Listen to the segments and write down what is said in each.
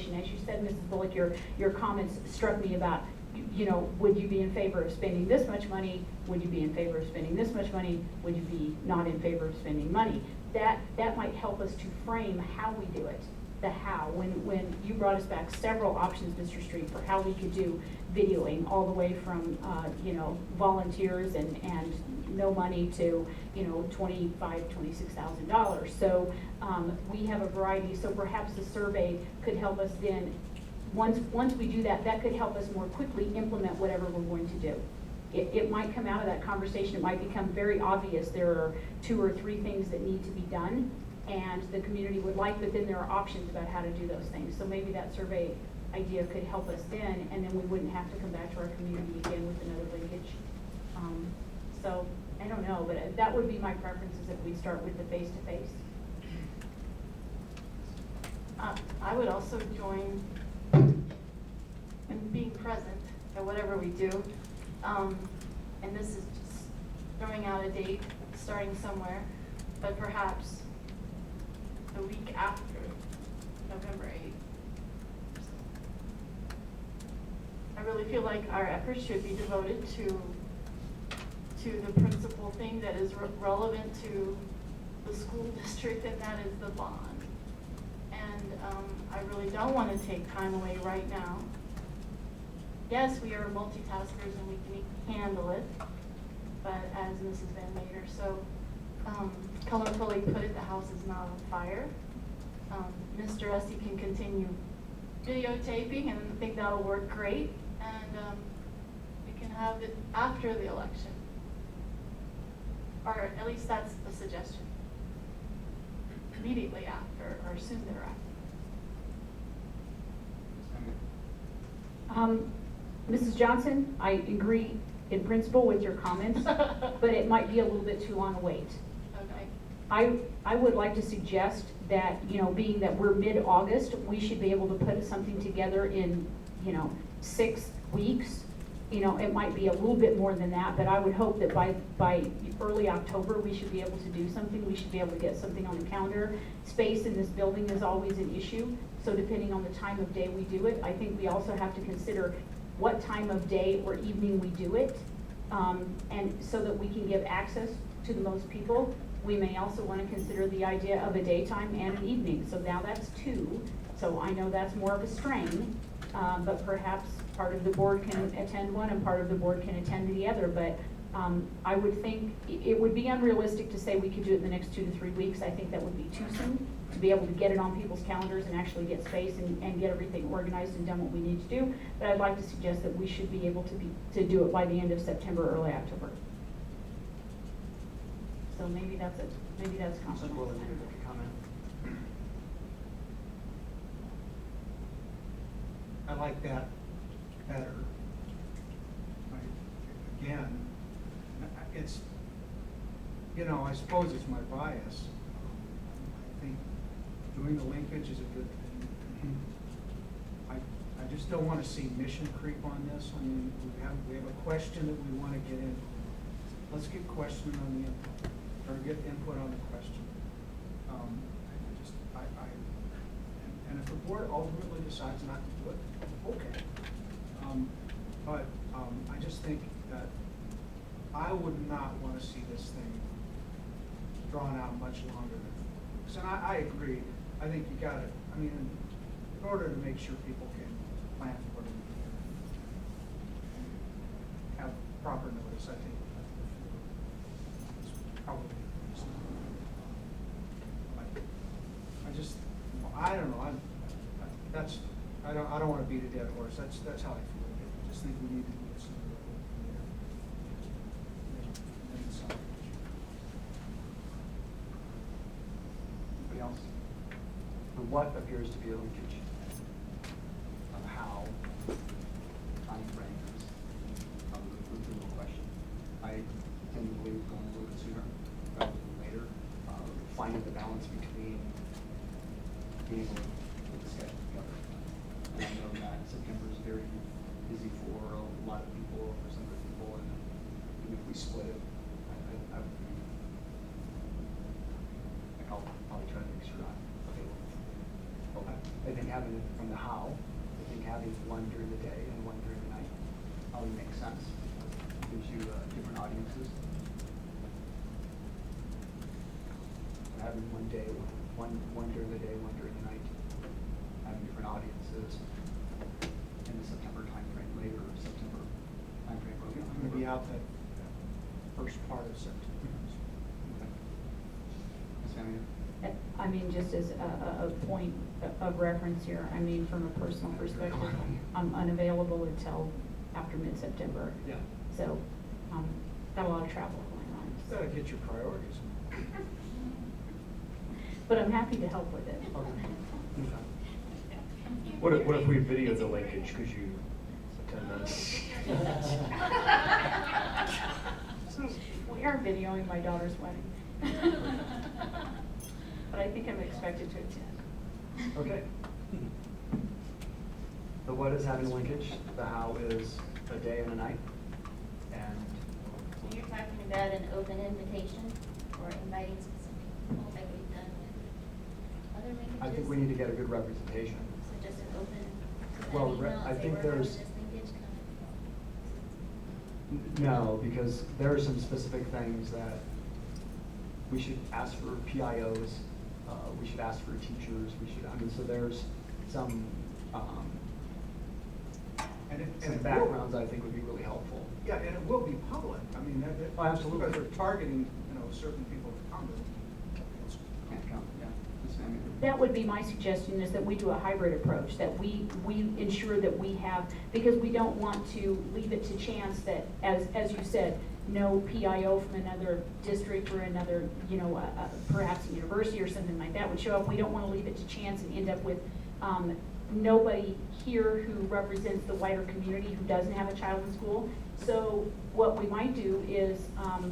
conversation. As you said, Mrs. Bullock, your comments struck me about, you know, would you be in favor of spending this much money? Would you be in favor of spending this much money? Would you be not in favor of spending money? That might help us to frame how we do it, the how. When you brought us back several options, Mr. Street, for how we could do videoing, all the way from, you know, volunteers and no money to, you know, $25,000, $26,000. So we have a variety. So perhaps the survey could help us then. Once we do that, that could help us more quickly implement whatever we're going to do. It might come out of that conversation, it might become very obvious there are 2 or 3 things that need to be done and the community would like, but then there are options about how to do those things. So maybe that survey idea could help us then, and then we wouldn't have to come back to our community again with another linkage. So I don't know, but that would be my preference, is if we start with the face-to-face. I would also join in being present at whatever we do. And this is just throwing out a date, starting somewhere, but perhaps the week after November 8th. I really feel like our efforts should be devoted to the principal thing that is relevant to the school district, and that is the bond. And I really don't want to take time away right now. Yes, we are multitaskers and we can handle it, but as Mrs. Van Mater so colorfully put it, the house is not on fire. Mr. Essie can continue videotaping, and I think that'll work great, and we can have it after the election, or at least that's the suggestion, immediately after or soon thereafter. Mrs. Johnson, I agree in principle with your comments, but it might be a little bit too long a wait. Okay. I would like to suggest that, you know, being that we're mid-August, we should be able to put something together in, you know, 6 weeks. You know, it might be a little bit more than that, but I would hope that by early October, we should be able to do something. We should be able to get something on the calendar. Space in this building is always an issue, so depending on the time of day we do it, I think we also have to consider what time of day or evening we do it, and so that we can give access to the most people. We may also want to consider the idea of a daytime and an evening. So now that's 2. So I know that's more of a strain, but perhaps part of the board can attend one and part of the board can attend the other. But I would think it would be unrealistic to say we could do it in the next 2 to 3 weeks. I think that would be too soon to be able to get it on people's calendars and actually get space and get everything organized and done what we need to do. But I'd like to suggest that we should be able to do it by the end of September, early October. So maybe that's it. Maybe that's compromise. I like that better. Again, it's, you know, I suppose it's my bias. I think doing the linkage is a good thing. I just don't want to see mission creep on this. I mean, we have a question that we want to get in. Let's get questioning on the input, or get input on the question. And if the board ultimately decides not to do it, okay. But I just think that I would not want to see this thing drawn out much longer than this. And I agree. I think you got to, I mean, in order to make sure people can plan for it and have proper notice, I think it's probably reasonable. I don't know. I don't want to beat a dead horse. That's how I feel. I just think we need to do it sooner rather than later. Anybody else? For what appears to be a linkage of how time frames of the approval question. I tend to believe going a little bit sooner rather than later. Finding the balance between being able to put the schedule together. And I know that September is very busy for a lot of people, for some other people, and even if we split it, I'll probably try to make sure I'm available. I think from the how, I think having one during the day and one during the night probably makes sense. Gives you different audiences. Having one day, one during the day, one during the night, having different audiences in the September timeframe, later September timeframe. I'm gonna be out that first part of September. Okay. Ms. Van Meter? I mean, just as a point of reference here, I mean, from a personal perspective, I'm unavailable until after mid-September. Yeah. So, got a lot of travel going on. Just gotta get your priorities. But I'm happy to help with it. Okay. What if we video the linkage, could you attend that? We are videoing my daughter's wedding. But I think I'm expected to attend. Okay. The what is having linkage, the how is a day and a night, and So you're talking about an open invitation or inviting specific people like we've done with other linkages? I think we need to get a good representation. So just an open, to that Well, email, I say think we're having there's- this linkage coming. No, because there are some specific things that we should ask for PIOs, we should ask for teachers, so there's some, And some it backgrounds I think would be really helpful. Yeah, and it will be public. I mean, Oh, absolutely. Because we're targeting, certain people to come. Can't count, yeah. Ms. Van Meter? That would be my suggestion, is that we do a hybrid approach, that we ensure that we have, because we don't want to leave it to chance that, as you said, no PIO from another district or another, perhaps a university or something like that would show up. We don't want to leave it to chance and end up with nobody here who represents the wider community who doesn't have a child in school. So what we might do is,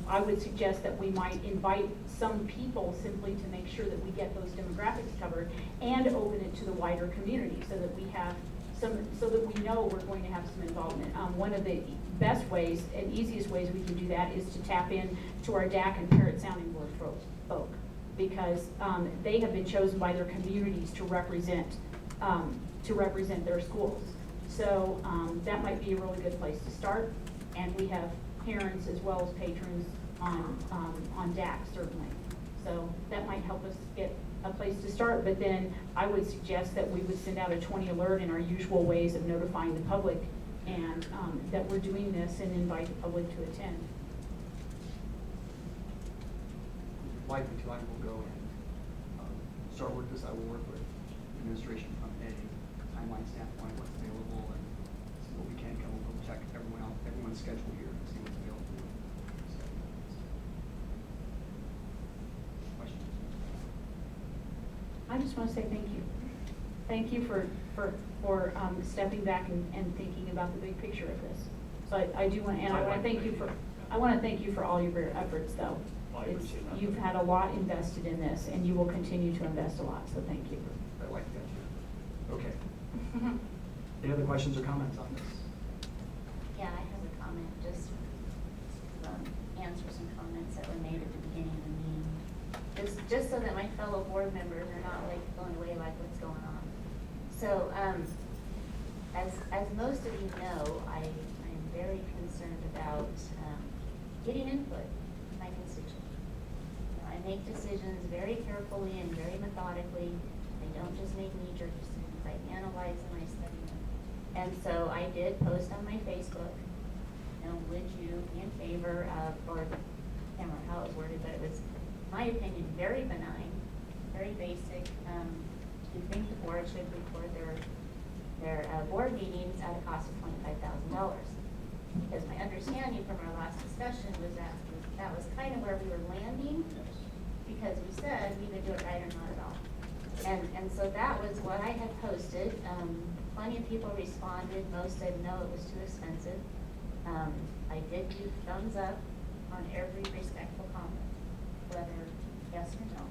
I would suggest that we might invite some people simply to make sure that we get those demographics covered and open it to the wider community so that we have so that we know we're going to have some involvement. One of the best ways and easiest ways we can do that is to tap in to our DAC and Parent Sounding Board folk, because they have been chosen by their communities to represent their schools. So that might be a really good place to start. And we have parents as well as patrons on DAC certainly. So that might help us get a place to start, but then I would suggest that we would send out a 20 alert in our usual ways of notifying the public and that we're doing this and invite the public to attend. Likely to, I will go and start work this. I will work with administration from a timeline standpoint, what's available, and see what we can come up with, check everyone's schedule here and see what's available. So, questions? I just want to say thank you. Thank you for stepping back and thinking about the big picture of this. So I do want, and I want to thank you for all your efforts though. I appreciate that. You've had a lot invested in this and you will continue to invest a lot, so thank you. I like that. Okay. Any other questions or comments on this? Yeah, I have a comment, just answer some comments that were made at the beginning of the meeting. Just so that my fellow board members are not like blown away like what's going on. So, as most of you know, I'm very concerned about getting input from my constituents. I make decisions very carefully and very methodically. I don't just make knee-jerk decisions. I analyze them, I study them. And so I did post on my Facebook, would you be in favor of, or I can't remember how it was worded, but it was, in my opinion, very benign, very basic. Do you think the board should record their board meetings at a cost of $25,000? Because my understanding from our last discussion was that was kind of where we were landing, because we said we could do it right or not at all. And so that was what I had posted. Plenty of people responded. Most said no, it was too expensive. I did do thumbs up on every respectful comment, whether yes or no.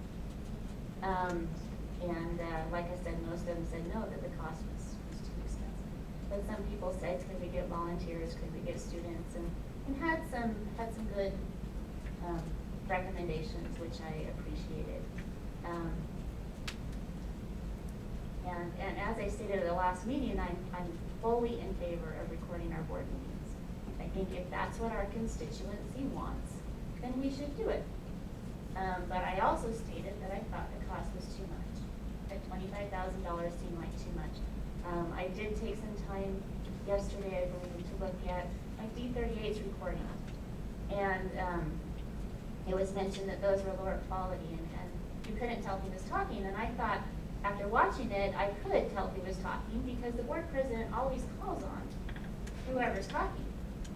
Like I said, most of them said no, that the cost was too expensive. But some people said, could we get volunteers, could we get students, and had some good recommendations, which I appreciated. And as I stated at the last meeting, I'm fully in favor of recording our board meetings. I think if that's what our constituency wants, then we should do it. But I also stated that I thought the cost was too much. That $25,000 seemed like too much. I did take some time yesterday, I believe, to look at my D38's recording. And it was mentioned that those were lower quality and you couldn't tell who was talking. And I thought, after watching it, I could tell who was talking because the board president always calls on whoever's talking.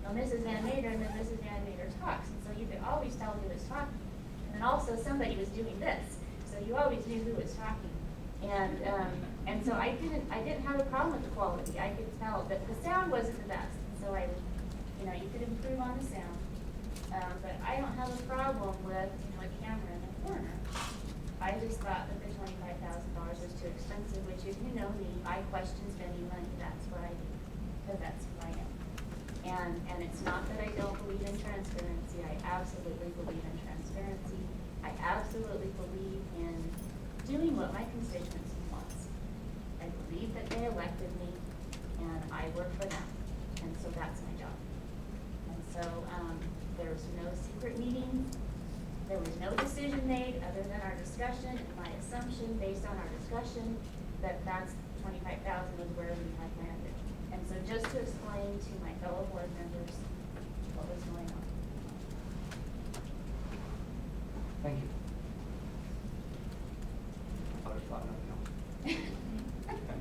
Now, Mrs. Van Mater and then Mrs. Van Mater talks, and so you could always tell who was talking. And then also somebody was doing this, so you always knew who was talking. And so I didn't have a problem with the quality. I could tell that the sound wasn't the best, so you could improve on the sound. But I don't have a problem with a camera in the corner. I just thought that the $25,000 was too expensive, which if you know me, I question spending money. That's what I do, because that's who I am. And it's not that I don't believe in transparency. I absolutely believe in transparency. I absolutely believe in doing what my constituency wants. I believe that they elected me, and I work for them, and so that's my job. And so there's no secret meetings. There was no decision made other than our discussion and my assumption based on our discussion that that's $25,000 was where we had landed. And so just to explain to my fellow board members what was going on. Thank you. I would have thought nothing else. Okay.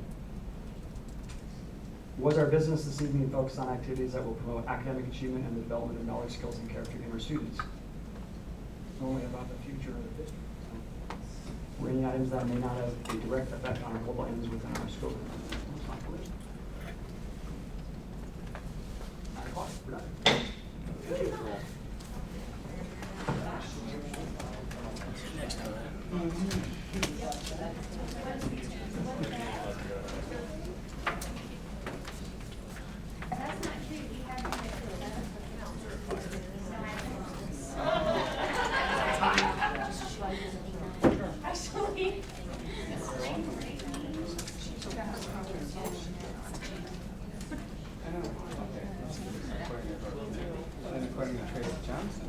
Was our business this evening focused on activities that will promote academic achievement and the development of knowledge, skills, and character in our students? Only about the future of the district. Were any items that may not have a direct effect on our global ends within our scope? 9 o'clock, we're done. That's not true. We have one at 11. Actually. And according to Tracy Johnson,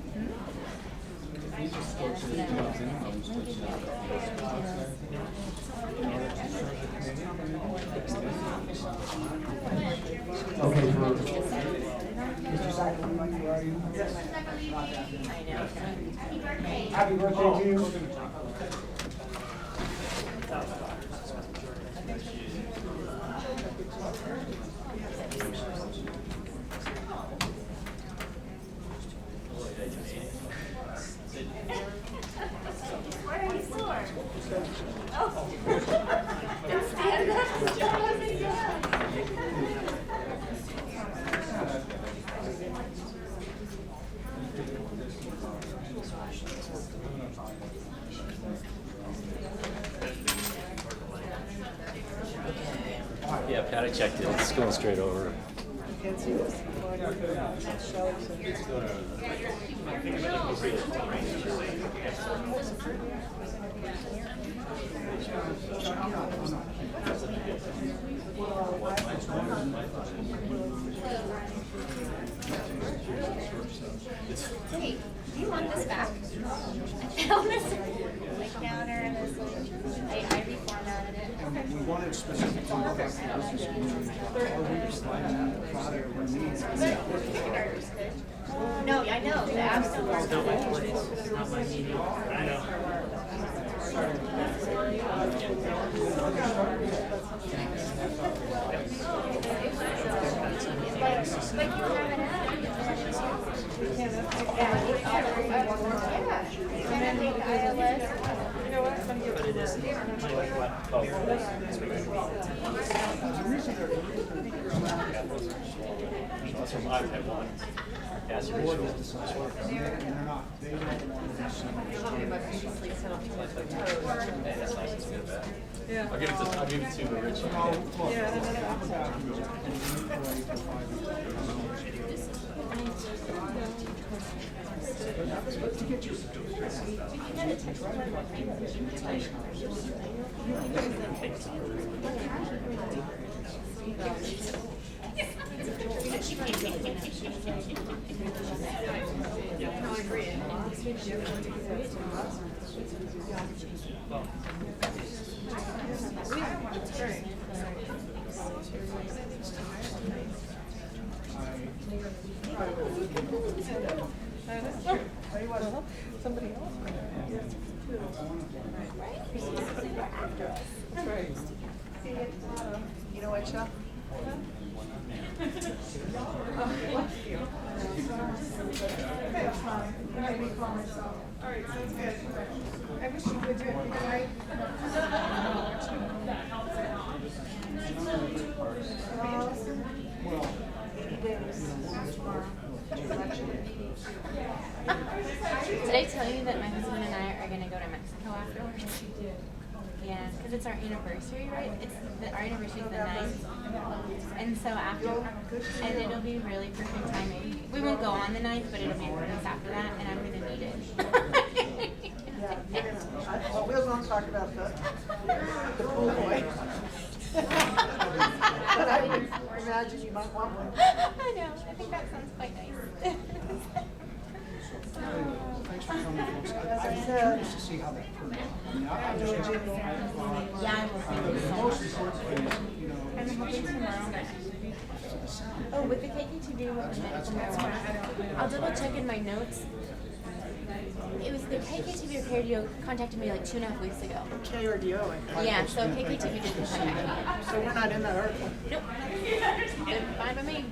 if we just go to the jobs incomes, which is in order to serve the committee, Okay, Mr. Sackler, where are you? Yes. Happy birthday to you. Why are you sore? Oh. Stand up. Yeah, Patty checked it. It's going straight over. Can't see this. Hey, do you want this back? I found this my counter and this I reformatted it. We wanted specifically to look at the business community. No, I know, the apps don't work. It's not my place. It's not my meeting. I know. But you have an app. And then the iOS. You know what? I'm gonna give But it is. Like what? Oh. That's from iPad 1. Yeah, so And they're not, they don't want to that's nice. It's good back. Yeah. I'll give it to Richie. Yeah, no. I'm about to go and we need to wait for 5 minutes. But to get you. No, I agree. Well, somebody else. That's right. You know what, Chuck? All right, sounds good. I wish you would do it tonight. Did I tell you that my husband and I are going to go to Mexico afterwards? Yeah, because it's our anniversary, right? Our anniversary is the 9th. And so and it'll be really perfect timing. We won't go on the 9th, but it'll be perfect after that, and I'm going to need it. Well, we're going to talk about the pool boy. But I would imagine you might want one. I know. I think that sounds quite nice. Thanks for coming, folks. I'm As I said, curious to see how that turns out. I mean, I'm just. Yeah, I will see you The so most much. important thing is, you know. I'm hoping tomorrow. Oh, with the KKTV with the medical marijuana. I'll double check in my notes. It was the KKTV repair deal contacted me like 2.5 weeks ago. KRDO. Yeah, so KKTV didn't contact me. So we're not in that article. Nope. They're fine by me.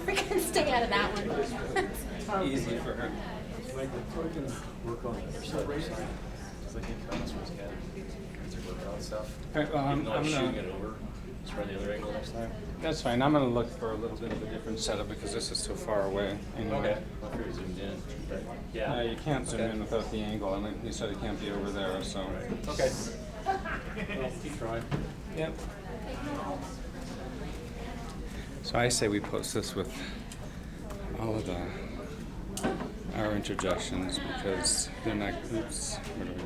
We can stay out of that one. Easy for her. Like, we can work on the other side of the sign. Cause I think Congressman's got to work on stuff. All right, well, Even though I'm shooting gonna, it over, let's try the other angle next time. that's fine. I'm gonna look for a little bit of a different setup because this is so far away. Anyway. Okay. I'll figure zoomed in, but yeah. You can't zoom Okay. in without the angle, and he said it can't be over there, so. Okay. Well, keep trying. Yep. So I say we post this with all of our interjections because they're not, oops, where do we go?